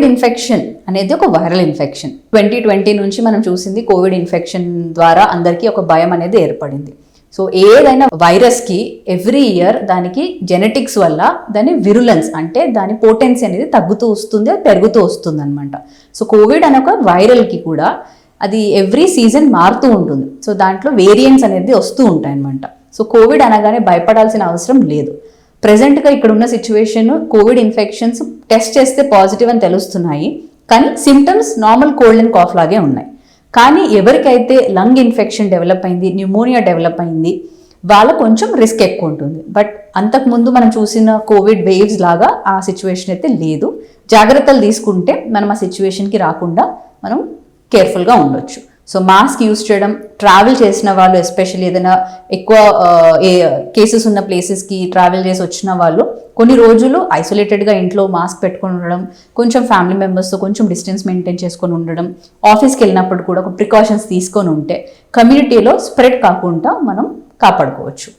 Covid infection అనేది ఒక viral infection. 2020 నుంచి మనం చూసింది కోవిడ్ ఇన్ఫెక్షన్ ద్వారా అందరికీ ఒక భయం అనేది ఏర్పడింది. సో ఏదైనా వైరస్కి ఎవ్రీ ఇయర్ దానికి జెనెటిక్స్ వల్ల దాని విరులెన్స్ అంటే దాని పోటెన్సీ అనేది తగ్గుతూ వస్తుంది, పెరుగుతూ వస్తుంది అనమాట. సో కోవిడ్ అనే ఒక వైరల్కి కూడా అది ఎవ్రీ సీజన్ మారుతూ ఉంటుంది. సో దాంట్లో వేరియంట్స్ అనేది వస్తూ ఉంటాయి అనమాట. సో కోవిడ్ అనగానే భయపడాల్సిన అవసరం లేదు. ప్రెజెంట్గా ఇక్కడ ఉన్న సిచ్యువేషన్ కోవిడ్ ఇన్ఫెక్షన్స్ టెస్ట్ చేస్తే పాజిటివ్ అని తెలుస్తున్నాయి, కానీ symptoms normal cold and cough లాగే ఉన్నాయి. కానీ ఎవరికైతే లంగ్ ఇన్ఫెక్షన్ డెవలప్ అయింది, న్యూమోనియా డెవలప్ అయింది, వాళ్ళ కొంచెం రిస్క్ ఎక్కువ ఉంటుంది. బట్ అంతకుముందు మనం చూసిన కోవిడ్ వేవ్స్ లాగా ఆ సిచ్యువేషన్ అయితే లేదు. జాగ్రత్తలు తీసుకుంటే మనం ఆ సిచ్యువేషన్కి రాకుండా మనం కేర్ఫుల్గా ఉండొచ్చు. సో మాస్క్ యూస్ చేయడం, ట్రావెల్ చేసిన వాళ్ళు ఎస్పెషల్లీ ఏదైనా ఎక్కువ కేసెస్ ఉన్న ప్లేసెస్కి ట్రావెల్ చేసి వచ్చిన వాళ్ళు కొన్ని రోజులు ఐసోలేటెడ్గా ఇంట్లో మాస్క్ పెట్టుకొని ఉండడం, కొంచెం ఫ్యామిలీ మెంబర్స్తో కొంచెం డిస్టెన్స్ మెయింటైన్ చేసుకొని ఉండడం, ఆఫీస్కి వెళ్ళినప్పుడు కూడా ఒక ప్రికాషన్స్ తీసుకొని ఉంటే కమ్యూనిటీలో స్ప్రెడ్ కాకుండా మనం కాపాడుకోవచ్చు.